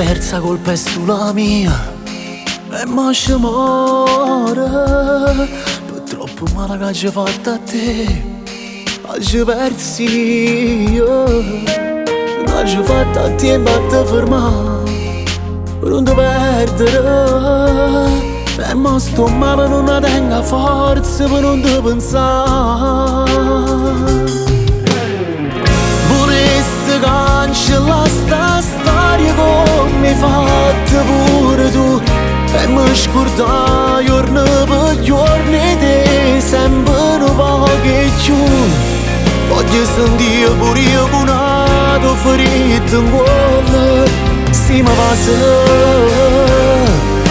persa, colpa è sulla mia e mo ci muore per troppo male che ci fatto a te. Oggi persi io, non ci fatto a tempo a te fermare per non ti perdere. E mo sto male, non tengo forza per non ti pensare. Volessi cancellare sta storia come mi hai fatto pure tu e mi scordai giorno per giorno te sempre un po' che più. Voglio sentire pure io con una ferita in cuore. Se mi passa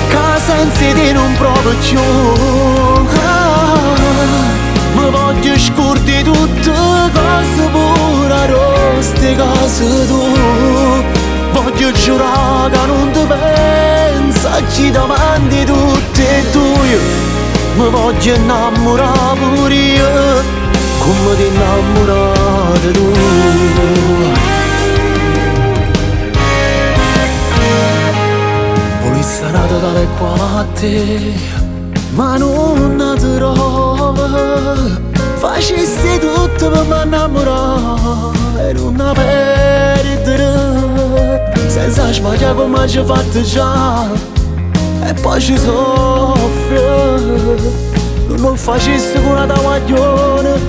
che senza te non provo più. Mi voglio scordare tutte cose pure a roste cose tu. Voglio giurare che non ti penso a chi davanti tutte e due. Mi voglio innamorare pure io come ti innamorate tu. Volessi andare tale qua a te ma non ti trovo. Facessi tutto per mi innamorare e non perdere senza sbagliare come ci ho fatto già e poi ci soffre. Non lo facessi con una guaglione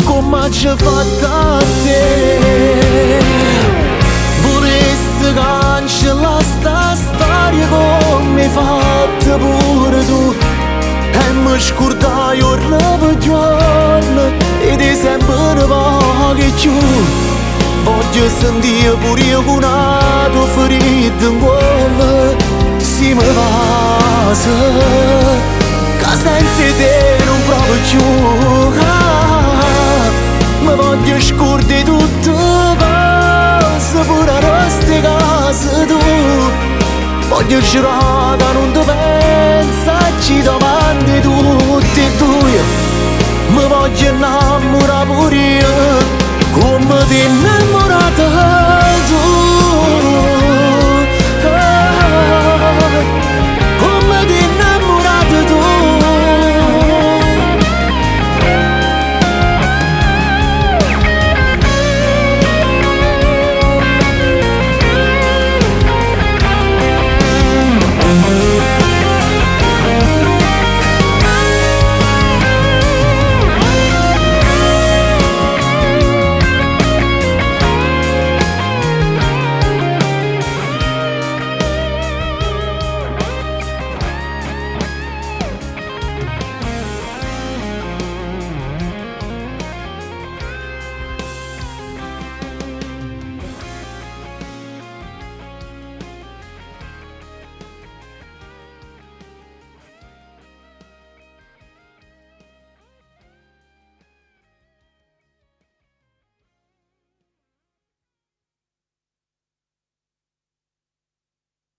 come ci ho fatto a te. Volessi cancellare sta storia come mi hai fatto pure tu e mi scordai giorno per giorno e ti sempre un po' che più. Voglio sentire pure io con una tua ferita in cuore. Se mi passa che senza te non provo più. Mi voglio scordare tutte cose pure a queste cose tu. Voglio giurare che non ti penso a chi davanti tutti e due. Mi voglio innamorare pure io come ti innamorata tu.